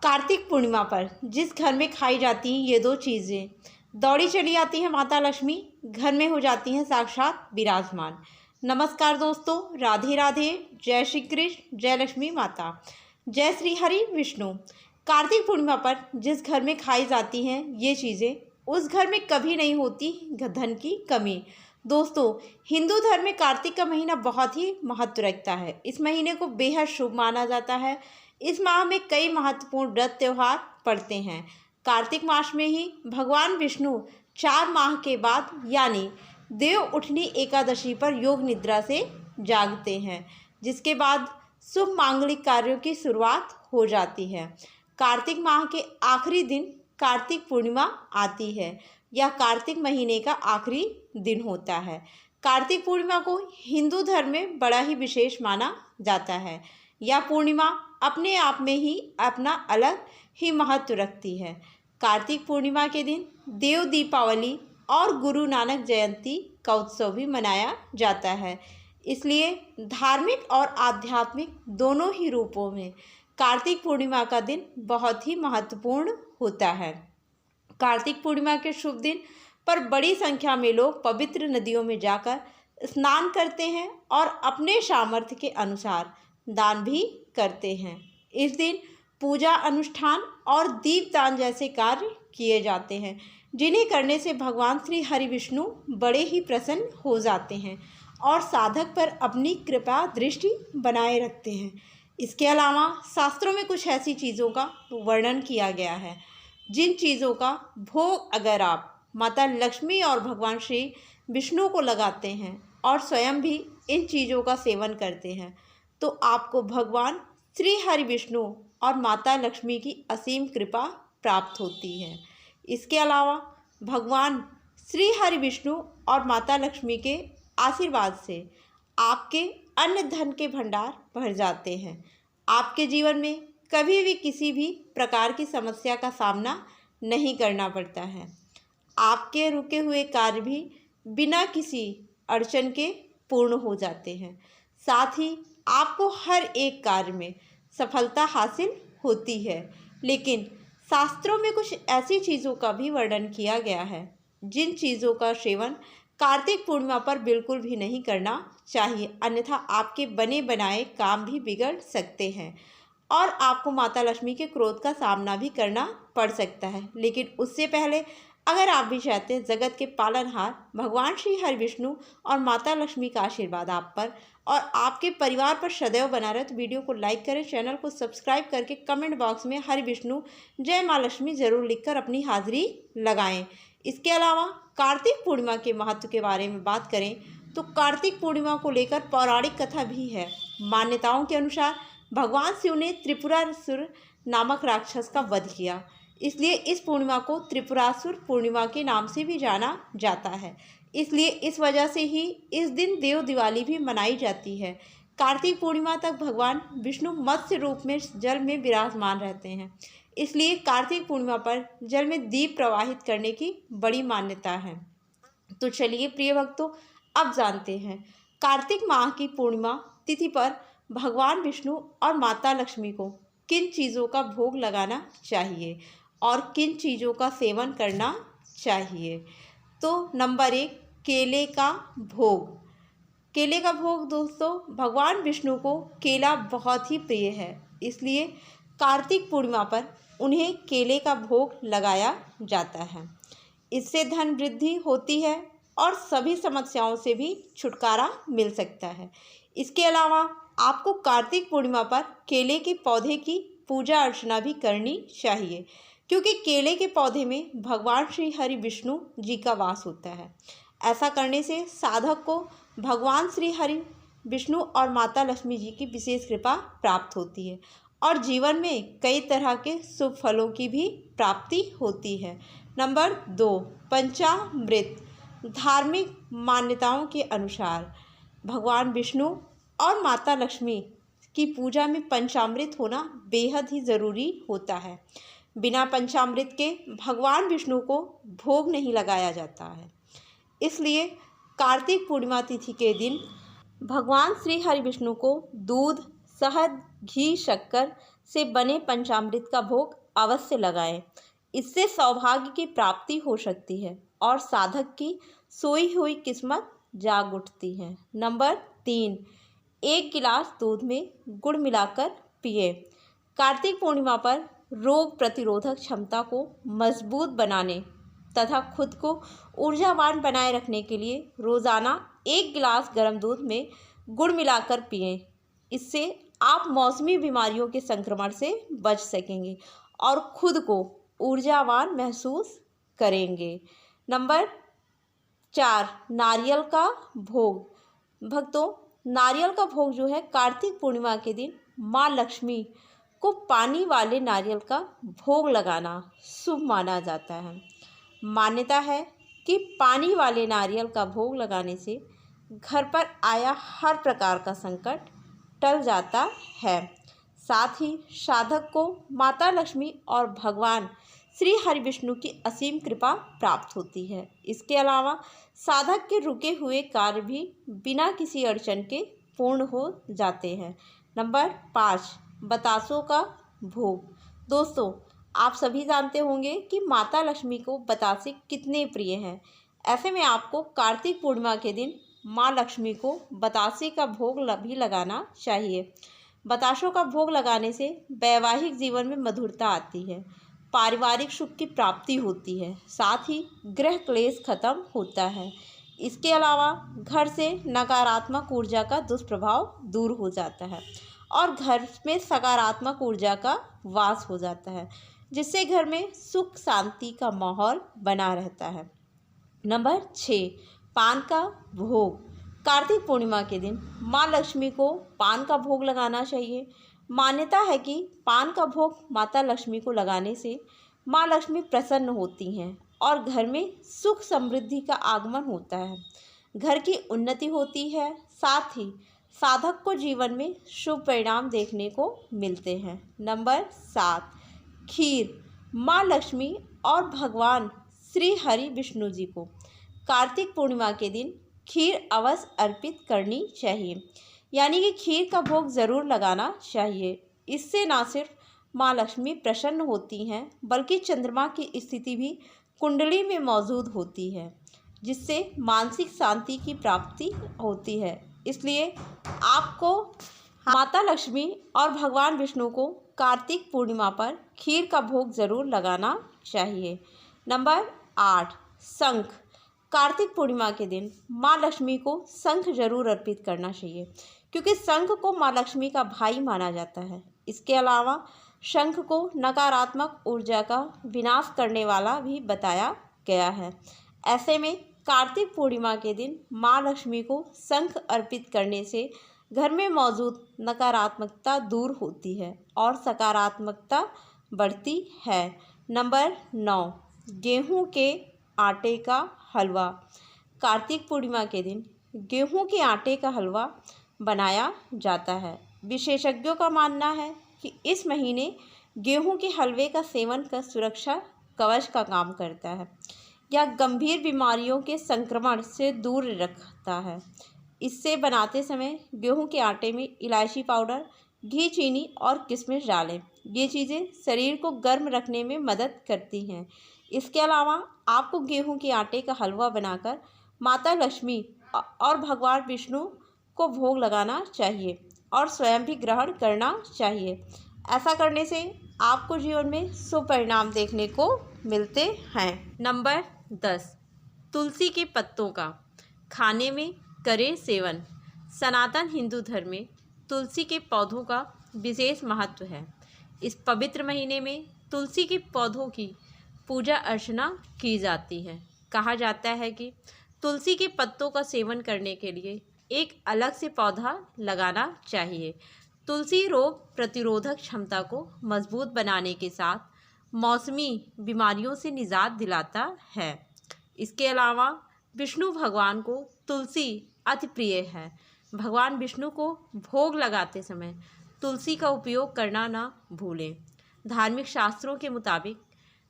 कार्तिक पूर्णिमा पर जिस घर में खाई जाती हैं ये दो चीज़ें, दौड़ी चली आती है माता लक्ष्मी, घर में हो जाती हैं साक्षात विराजमान। नमस्कार दोस्तों, राधे राधे, जय श्री कृष्ण, जय लक्ष्मी माता, जय श्री हरि विष्णु। कार्तिक पूर्णिमा पर जिस घर में खाई जाती हैं ये चीज़ें, उस घर में कभी नहीं होती धन की कमी। दोस्तों, हिंदू धर्म में कार्तिक का महीना बहुत ही महत्व रखता है। इस महीने को बेहद शुभ माना जाता है। इस माह में कई महत्वपूर्ण व्रत त्योहार पड़ते हैं। कार्तिक मास में ही भगवान विष्णु 4 माह के बाद यानी देव उठनी एकादशी पर योग निद्रा से जागते हैं, जिसके बाद शुभ मांगलिक कार्यों की शुरुआत हो जाती है। कार्तिक माह के आखिरी दिन कार्तिक पूर्णिमा आती है। यह कार्तिक महीने का आखिरी दिन होता है। कार्तिक पूर्णिमा को हिंदू धर्म में बड़ा ही विशेष माना जाता है। यह पूर्णिमा अपने आप में ही अपना अलग ही महत्व रखती है। कार्तिक पूर्णिमा के दिन देव दीपावली और गुरु नानक जयंती का उत्सव भी मनाया जाता है। इसलिए धार्मिक और आध्यात्मिक दोनों ही रूपों में कार्तिक पूर्णिमा का दिन बहुत ही महत्वपूर्ण होता है। कार्तिक पूर्णिमा के शुभ दिन पर बड़ी संख्या में लोग पवित्र नदियों में जाकर स्नान करते हैं और अपने सामर्थ्य के अनुसार दान भी करते हैं। इस दिन पूजा अनुष्ठान और दीपदान जैसे कार्य किए जाते हैं, जिन्हें करने से भगवान श्री हरि विष्णु बड़े ही प्रसन्न हो जाते हैं और साधक पर अपनी कृपा दृष्टि बनाए रखते हैं। इसके अलावा शास्त्रों में कुछ ऐसी चीज़ों का वर्णन किया गया है जिन चीज़ों का भोग अगर आप माता लक्ष्मी और भगवान श्री विष्णु को लगाते हैं और स्वयं भी इन चीज़ों का सेवन करते हैं तो आपको भगवान श्री हरि विष्णु और माता लक्ष्मी की असीम कृपा प्राप्त होती है। इसके अलावा भगवान श्री हरि विष्णु और माता लक्ष्मी के आशीर्वाद से आपके अन्न धन के भंडार भर जाते हैं। आपके जीवन में कभी भी किसी भी प्रकार की समस्या का सामना नहीं करना पड़ता है। आपके रुके हुए कार्य भी बिना किसी अड़चन के पूर्ण हो जाते हैं। साथ ही आपको हर एक कार्य में सफलता हासिल होती है। लेकिन शास्त्रों में कुछ ऐसी चीज़ों का भी वर्णन किया गया है जिन चीज़ों का सेवन कार्तिक पूर्णिमा पर बिल्कुल भी नहीं करना चाहिए, अन्यथा आपके बने बनाए काम भी बिगड़ सकते हैं और आपको माता लक्ष्मी के क्रोध का सामना भी करना पड़ सकता है। लेकिन उससे पहले अगर आप भी चाहते हैं जगत के पालनहार भगवान श्री हरि विष्णु और माता लक्ष्मी का आशीर्वाद आप पर और आपके परिवार पर सदैव बना रहे, तो वीडियो को लाइक करें, चैनल को सब्सक्राइब करके कमेंट बॉक्स में हरि विष्णु जय माँ लक्ष्मी जरूर लिखकर अपनी हाजिरी लगाएं। इसके अलावा कार्तिक पूर्णिमा के महत्व के बारे में बात करें तो कार्तिक पूर्णिमा को लेकर पौराणिक कथा भी है। मान्यताओं के अनुसार भगवान शिव ने त्रिपुरासुर नामक राक्षस का वध किया, इसलिए इस पूर्णिमा को त्रिपुरासुर पूर्णिमा के नाम से भी जाना जाता है। इसलिए इस वजह से ही इस दिन देव दिवाली भी मनाई जाती है। कार्तिक पूर्णिमा तक भगवान विष्णु मत्स्य रूप में जल में विराजमान रहते हैं, इसलिए कार्तिक पूर्णिमा पर जल में दीप प्रवाहित करने की बड़ी मान्यता है। तो चलिए प्रिय भक्तों, अब जानते हैं कार्तिक माह की पूर्णिमा तिथि पर भगवान विष्णु और माता लक्ष्मी को किन चीज़ों का भोग लगाना चाहिए और किन चीज़ों का सेवन करना चाहिए। तो नंबर 1, केले का भोग। केले का भोग दोस्तों, भगवान विष्णु को केला बहुत ही प्रिय है, इसलिए कार्तिक पूर्णिमा पर उन्हें केले का भोग लगाया जाता है। इससे धन वृद्धि होती है और सभी समस्याओं से भी छुटकारा मिल सकता है। इसके अलावा आपको कार्तिक पूर्णिमा पर केले के पौधे की पूजा अर्चना भी करनी चाहिए, क्योंकि केले के पौधे में भगवान श्री हरि विष्णु जी का वास होता है। ऐसा करने से साधक को भगवान श्री हरि विष्णु और माता लक्ष्मी जी की विशेष कृपा प्राप्त होती है और जीवन में कई तरह के शुभ फलों की भी प्राप्ति होती है। नंबर 2, पंचामृत। धार्मिक मान्यताओं के अनुसार भगवान विष्णु और माता लक्ष्मी की पूजा में पंचामृत होना बेहद ही ज़रूरी होता है। बिना पंचामृत के भगवान विष्णु को भोग नहीं लगाया जाता है। इसलिए कार्तिक पूर्णिमा तिथि के दिन भगवान श्री हरि विष्णु को दूध, शहद, घी, शक्कर से बने पंचामृत का भोग अवश्य लगाएं। इससे सौभाग्य की प्राप्ति हो सकती है और साधक की सोई हुई किस्मत जाग उठती है। नंबर 3, 1 गिलास दूध में गुड़ मिलाकर पिए। कार्तिक पूर्णिमा पर रोग प्रतिरोधक क्षमता को मजबूत बनाने तथा खुद को ऊर्जावान बनाए रखने के लिए रोज़ाना 1 गिलास गर्म दूध में गुड़ मिलाकर पिएं। इससे आप मौसमी बीमारियों के संक्रमण से बच सकेंगे और खुद को ऊर्जावान महसूस करेंगे। नंबर 4, नारियल का भोग। भक्तों, नारियल का भोग जो है कार्तिक पूर्णिमा के दिन माँ लक्ष्मी को पानी वाले नारियल का भोग लगाना शुभ माना जाता है। मान्यता है कि पानी वाले नारियल का भोग लगाने से घर पर आया हर प्रकार का संकट टल जाता है। साथ ही साधक को माता लक्ष्मी और भगवान श्री हरि विष्णु की असीम कृपा प्राप्त होती है। इसके अलावा साधक के रुके हुए कार्य भी बिना किसी अड़चन के पूर्ण हो जाते हैं। नंबर 5, बतासों का भोग। दोस्तों, आप सभी जानते होंगे कि माता लक्ष्मी को बतासे कितने प्रिय हैं। ऐसे में आपको कार्तिक पूर्णिमा के दिन माँ लक्ष्मी को बतासे का भोग भी लगाना चाहिए। बतासों का भोग लगाने से वैवाहिक जीवन में मधुरता आती है, पारिवारिक सुख की प्राप्ति होती है, साथ ही गृह क्लेश खत्म होता है। इसके अलावा घर से नकारात्मक ऊर्जा का दुष्प्रभाव दूर हो जाता है और घर में सकारात्मक ऊर्जा का वास हो जाता है, जिससे घर में सुख शांति का माहौल बना रहता है। नंबर 6, पान का भोग। कार्तिक पूर्णिमा के दिन माँ लक्ष्मी को पान का भोग लगाना चाहिए। मान्यता है कि पान का भोग माता लक्ष्मी को लगाने से माँ लक्ष्मी प्रसन्न होती हैं और घर में सुख समृद्धि का आगमन होता है, घर की उन्नति होती है, साथ ही साधक को जीवन में शुभ परिणाम देखने को मिलते हैं। नंबर 7, खीर। माँ लक्ष्मी और भगवान श्री हरि विष्णु जी को कार्तिक पूर्णिमा के दिन खीर अवश्य अर्पित करनी चाहिए, यानी कि खीर का भोग ज़रूर लगाना चाहिए। इससे न सिर्फ माँ लक्ष्मी प्रसन्न होती हैं, बल्कि चंद्रमा की स्थिति भी कुंडली में मौजूद होती है, जिससे मानसिक शांति की प्राप्ति होती है। इसलिए आपको माता लक्ष्मी और भगवान विष्णु को कार्तिक पूर्णिमा पर खीर का भोग ज़रूर लगाना चाहिए। नंबर 8, शंख। कार्तिक पूर्णिमा के दिन माँ लक्ष्मी को शंख जरूर अर्पित करना चाहिए, क्योंकि शंख को माँ लक्ष्मी का भाई माना जाता है। इसके अलावा शंख को नकारात्मक ऊर्जा का विनाश करने वाला भी बताया गया है। ऐसे में कार्तिक पूर्णिमा के दिन माँ लक्ष्मी को शंख अर्पित करने से घर में मौजूद नकारात्मकता दूर होती है और सकारात्मकता बढ़ती है। नंबर 9, गेहूं के आटे का हलवा। कार्तिक पूर्णिमा के दिन गेहूं के आटे का हलवा बनाया जाता है। विशेषज्ञों का मानना है कि इस महीने गेहूं के हलवे का सेवन कर सुरक्षा कवच का काम करता है या गंभीर बीमारियों के संक्रमण से दूर रखता है। इससे बनाते समय गेहूं के आटे में इलायची पाउडर, घी, चीनी और किशमिश डालें। ये चीज़ें शरीर को गर्म रखने में मदद करती हैं। इसके अलावा आपको गेहूं के आटे का हलवा बनाकर माता लक्ष्मी और भगवान विष्णु को भोग लगाना चाहिए और स्वयं भी ग्रहण करना चाहिए। ऐसा करने से आपको जीवन में शुभ परिणाम देखने को मिलते हैं। नंबर 10, तुलसी के पत्तों का खाने में करें सेवन। सनातन हिंदू धर्म में तुलसी के पौधों का विशेष महत्व है। इस पवित्र महीने में तुलसी के पौधों की पूजा अर्चना की जाती है। कहा जाता है कि तुलसी के पत्तों का सेवन करने के लिए एक अलग से पौधा लगाना चाहिए। तुलसी रोग प्रतिरोधक क्षमता को मजबूत बनाने के साथ मौसमी बीमारियों से निजात दिलाता है। इसके अलावा विष्णु भगवान को तुलसी अति प्रिय है। भगवान विष्णु को भोग लगाते समय तुलसी का उपयोग करना ना भूलें। धार्मिक शास्त्रों के मुताबिक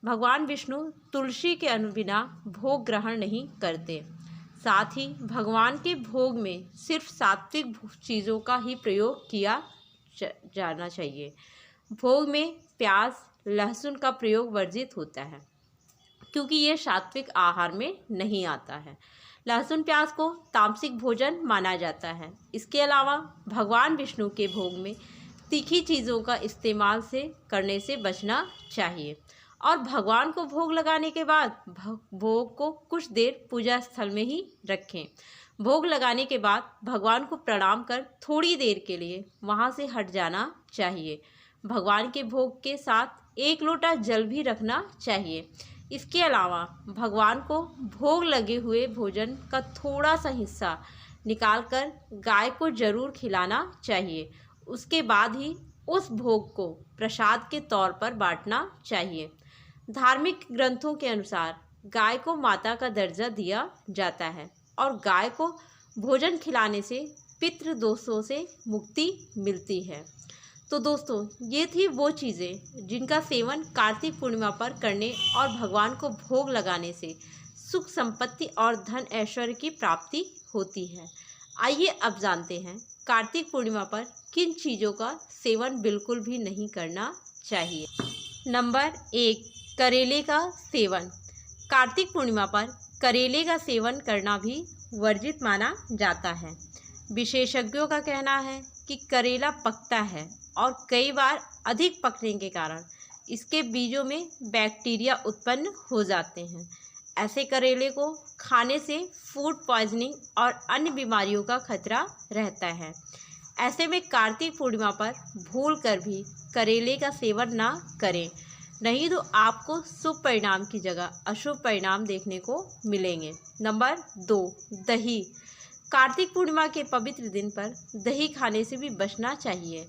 भगवान विष्णु तुलसी के बिना भोग ग्रहण नहीं करते। साथ ही भगवान के भोग में सिर्फ सात्विक चीज़ों का ही प्रयोग किया जाना चाहिए। भोग में प्याज लहसुन का प्रयोग वर्जित होता है क्योंकि ये सात्विक आहार में नहीं आता है। लहसुन प्याज को तामसिक भोजन माना जाता है। इसके अलावा भगवान विष्णु के भोग में तीखी चीज़ों का इस्तेमाल करने से बचना चाहिए और भगवान को भोग लगाने के बाद भोग को कुछ देर पूजा स्थल में ही रखें। भोग लगाने के बाद भगवान को प्रणाम कर थोड़ी देर के लिए वहाँ से हट जाना चाहिए। भगवान के भोग के साथ 1 लोटा जल भी रखना चाहिए। इसके अलावा भगवान को भोग लगे हुए भोजन का थोड़ा सा हिस्सा निकालकर गाय को जरूर खिलाना चाहिए। उसके बाद ही उस भोग को प्रसाद के तौर पर बांटना चाहिए। धार्मिक ग्रंथों के अनुसार गाय को माता का दर्जा दिया जाता है और गाय को भोजन खिलाने से पितृ दोषों से मुक्ति मिलती है। तो दोस्तों, ये थी वो चीज़ें जिनका सेवन कार्तिक पूर्णिमा पर करने और भगवान को भोग लगाने से सुख संपत्ति और धन ऐश्वर्य की प्राप्ति होती है। आइए अब जानते हैं कार्तिक पूर्णिमा पर किन चीज़ों का सेवन बिल्कुल भी नहीं करना चाहिए। नंबर 1, करेले का सेवन। कार्तिक पूर्णिमा पर करेले का सेवन करना भी वर्जित माना जाता है। विशेषज्ञों का कहना है कि करेला पकता है और कई बार अधिक पकने के कारण इसके बीजों में बैक्टीरिया उत्पन्न हो जाते हैं। ऐसे करेले को खाने से फूड पॉइजनिंग और अन्य बीमारियों का खतरा रहता है। ऐसे में कार्तिक पूर्णिमा पर भूल कर भी करेले का सेवन ना करें, नहीं तो आपको शुभ परिणाम की जगह अशुभ परिणाम देखने को मिलेंगे। नंबर 2, दही। कार्तिक पूर्णिमा के पवित्र दिन पर दही खाने से भी बचना चाहिए।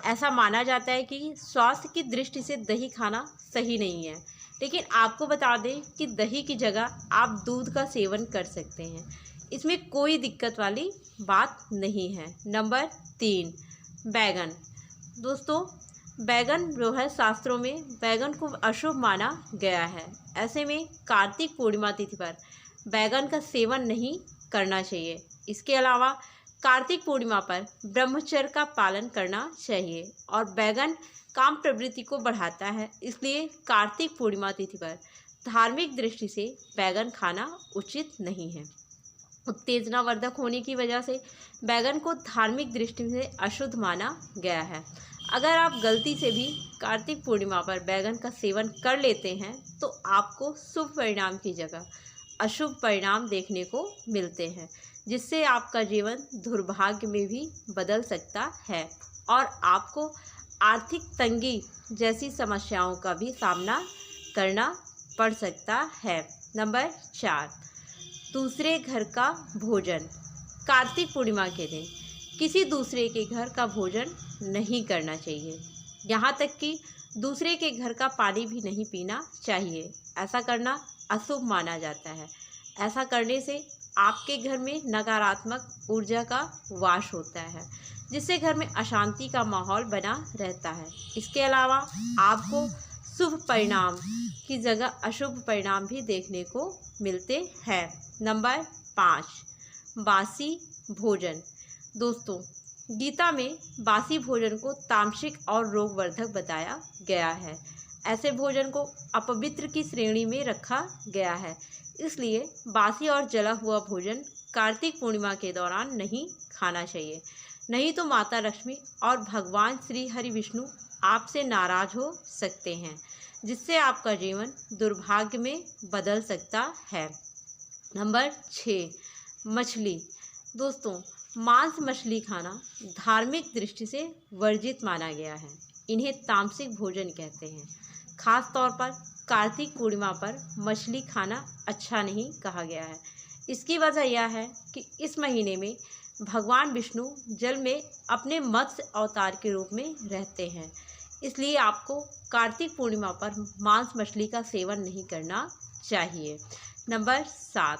ऐसा माना जाता है कि स्वास्थ्य की दृष्टि से दही खाना सही नहीं है, लेकिन आपको बता दें कि दही की जगह आप दूध का सेवन कर सकते हैं। इसमें कोई दिक्कत वाली बात नहीं है। नंबर 3, बैगन। दोस्तों, बैगन जो है शास्त्रों में बैगन को अशुभ माना गया है। ऐसे में कार्तिक पूर्णिमा तिथि पर बैगन का सेवन नहीं करना चाहिए। इसके अलावा कार्तिक पूर्णिमा पर ब्रह्मचर्य का पालन करना चाहिए और बैगन काम प्रवृत्ति को बढ़ाता है, इसलिए कार्तिक पूर्णिमा तिथि पर धार्मिक दृष्टि से बैगन खाना उचित नहीं है। उत्तेजनावर्धक होने की वजह से बैगन को धार्मिक दृष्टि से अशुद्ध माना गया है। अगर आप गलती से भी कार्तिक पूर्णिमा पर बैगन का सेवन कर लेते हैं तो आपको शुभ परिणाम की जगह अशुभ परिणाम देखने को मिलते हैं, जिससे आपका जीवन दुर्भाग्य में भी बदल सकता है और आपको आर्थिक तंगी जैसी समस्याओं का भी सामना करना पड़ सकता है। नंबर 4, दूसरे घर का भोजन। कार्तिक पूर्णिमा के दिन किसी दूसरे के घर का भोजन नहीं करना चाहिए। यहाँ तक कि दूसरे के घर का पानी भी नहीं पीना चाहिए। ऐसा करना अशुभ माना जाता है। ऐसा करने से आपके घर में नकारात्मक ऊर्जा का वास होता है, जिससे घर में अशांति का माहौल बना रहता है। इसके अलावा आपको शुभ परिणाम की जगह अशुभ परिणाम भी देखने को मिलते हैं। नंबर 5, बासी भोजन। दोस्तों, गीता में बासी भोजन को तामसिक और रोगवर्धक बताया गया है। ऐसे भोजन को अपवित्र की श्रेणी में रखा गया है, इसलिए बासी और जला हुआ भोजन कार्तिक पूर्णिमा के दौरान नहीं खाना चाहिए, नहीं तो माता लक्ष्मी और भगवान श्री हरि विष्णु आपसे नाराज हो सकते हैं, जिससे आपका जीवन दुर्भाग्य में बदल सकता है। नंबर 6, मछली। दोस्तों, मांस मछली खाना धार्मिक दृष्टि से वर्जित माना गया है। इन्हें तामसिक भोजन कहते हैं। खास तौर पर कार्तिक पूर्णिमा पर मछली खाना अच्छा नहीं कहा गया है। इसकी वजह यह है कि इस महीने में भगवान विष्णु जल में अपने मत्स्य अवतार के रूप में रहते हैं, इसलिए आपको कार्तिक पूर्णिमा पर मांस मछली का सेवन नहीं करना चाहिए। नंबर 7,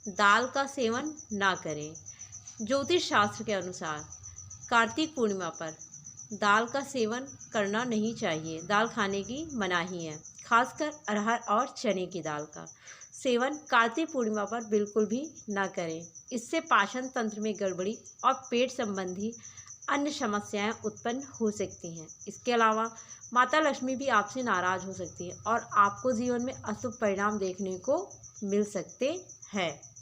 दाल का सेवन ना करें। ज्योतिष शास्त्र के अनुसार कार्तिक पूर्णिमा पर दाल का सेवन करना नहीं चाहिए। दाल खाने की मनाही है। खासकर अरहर और चने की दाल का सेवन कार्तिक पूर्णिमा पर बिल्कुल भी ना करें। इससे पाचन तंत्र में गड़बड़ी और पेट संबंधी अन्य समस्याएं उत्पन्न हो सकती हैं। इसके अलावा माता लक्ष्मी भी आपसे नाराज हो सकती है और आपको जीवन में अशुभ परिणाम देखने को मिल सकते हैं।